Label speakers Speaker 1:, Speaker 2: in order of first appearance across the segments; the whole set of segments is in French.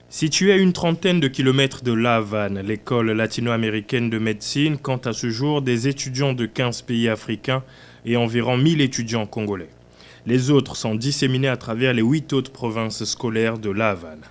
Speaker 1: Située à une trentaine de kilomètres de La Havane, l'école latino-américaine de médecine compte à ce jour des étudiants de 15 pays africains et environ 1000 étudiants congolais. Les autres sont disséminés à travers les 8 autres provinces scolaires de La Havane.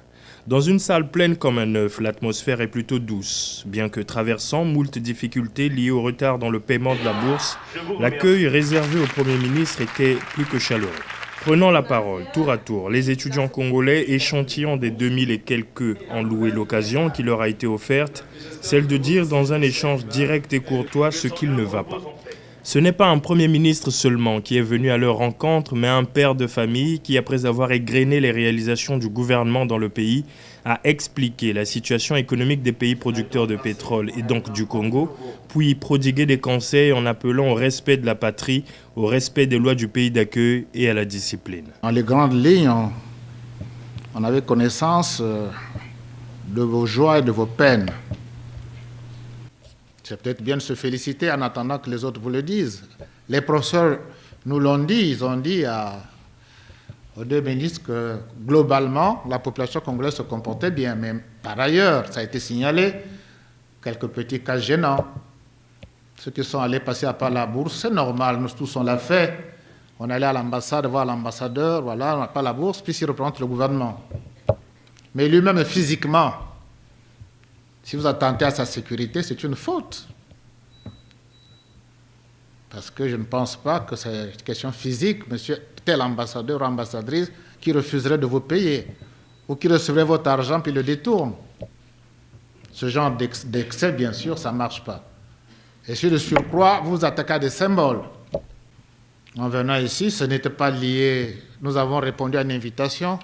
Speaker 1: Dans une salle pleine comme un œuf, l'atmosphère est plutôt douce. Bien que traversant moult difficultés liées au retard dans le paiement de la bourse, l'accueil réservé au Premier ministre était plus que chaleureux. Prenant la parole, tour à tour, les étudiants congolais, échantillons des 2000 et quelques, ont loué l'occasion qui leur a été offerte, celle de dire dans un échange direct et courtois ce qu'il ne va pas. Ce n'est pas un Premier ministre seulement qui est venu à leur rencontre, mais un père de famille qui, après avoir égrené les réalisations du gouvernement dans le pays, a expliqué la situation économique des pays producteurs de pétrole et donc du Congo, puis prodigué des conseils en appelant au respect de la patrie, au respect des lois du pays d'accueil et à la discipline.
Speaker 2: Dans les grandes lignes, on avait connaissance de vos joies et de vos peines. C'est peut-être bien de se féliciter en attendant que les autres vous le disent. Les professeurs nous l'ont dit, ils ont dit aux deux ministres que globalement, la population congolaise se comportait bien. Mais par ailleurs, ça a été signalé, quelques petits cas gênants. Ceux qui sont allés passer à part la bourse, c'est normal, nous tous on l'a fait. On allait à l'ambassade voir l'ambassadeur, voilà, on n'a pas la bourse, puis il représente le gouvernement. Mais lui-même physiquement, si vous attentez à sa sécurité, c'est une faute. Parce que je ne pense pas que c'est une question physique, monsieur tel ambassadeur ou ambassadrice qui refuserait de vous payer ou qui recevrait votre argent puis le détourne. Ce genre d'excès, bien sûr, ça ne marche pas. Et sur le surcroît, vous vous attaquez à des symboles. En venant ici, ce n'était pas lié. Nous avons répondu à une invitation.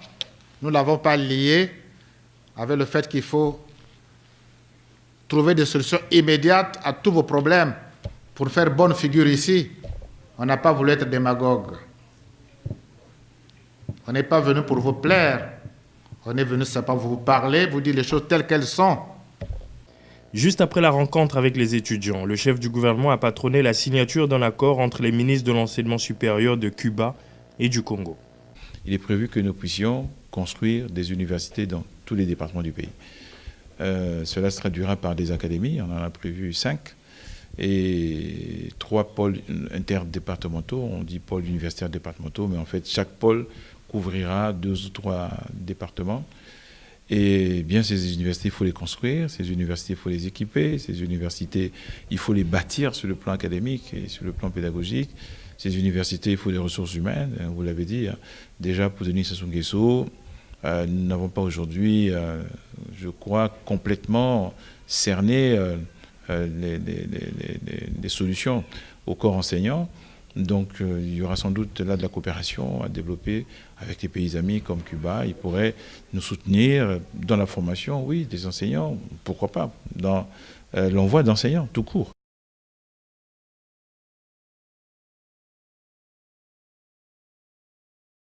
Speaker 2: Nous ne l'avons pas lié avec le fait qu'il faut trouver des solutions immédiates à tous vos problèmes pour faire bonne figure ici. On n'a pas voulu être démagogue. On n'est pas venu pour vous plaire. On est venu simplement vous parler, vous dire les choses telles qu'elles sont.
Speaker 1: Juste après la rencontre avec les étudiants, le chef du gouvernement a patronné la signature d'un accord entre les ministres de l'enseignement supérieur de Cuba et du Congo.
Speaker 3: Il est prévu que nous puissions construire des universités dans tous les départements du pays. Cela se traduira par des académies, on en a prévu 5, et 3 pôles interdépartementaux, on dit pôles universitaires départementaux, mais en fait chaque pôle couvrira 2 ou 3 départements. Et bien ces universités, il faut les construire, ces universités, il faut les équiper, ces universités, il faut les bâtir sur le plan académique et sur le plan pédagogique. Ces universités, il faut des ressources humaines, vous l'avez dit, déjà pour Denis Sassou Nguesso, nous n'avons pas aujourd'hui, je crois, complètement cerné les solutions au corps enseignant. Donc il y aura sans doute là de la coopération à développer avec les pays amis comme Cuba. Ils pourraient nous soutenir dans la formation, oui, des enseignants, pourquoi pas, dans l'envoi d'enseignants tout court.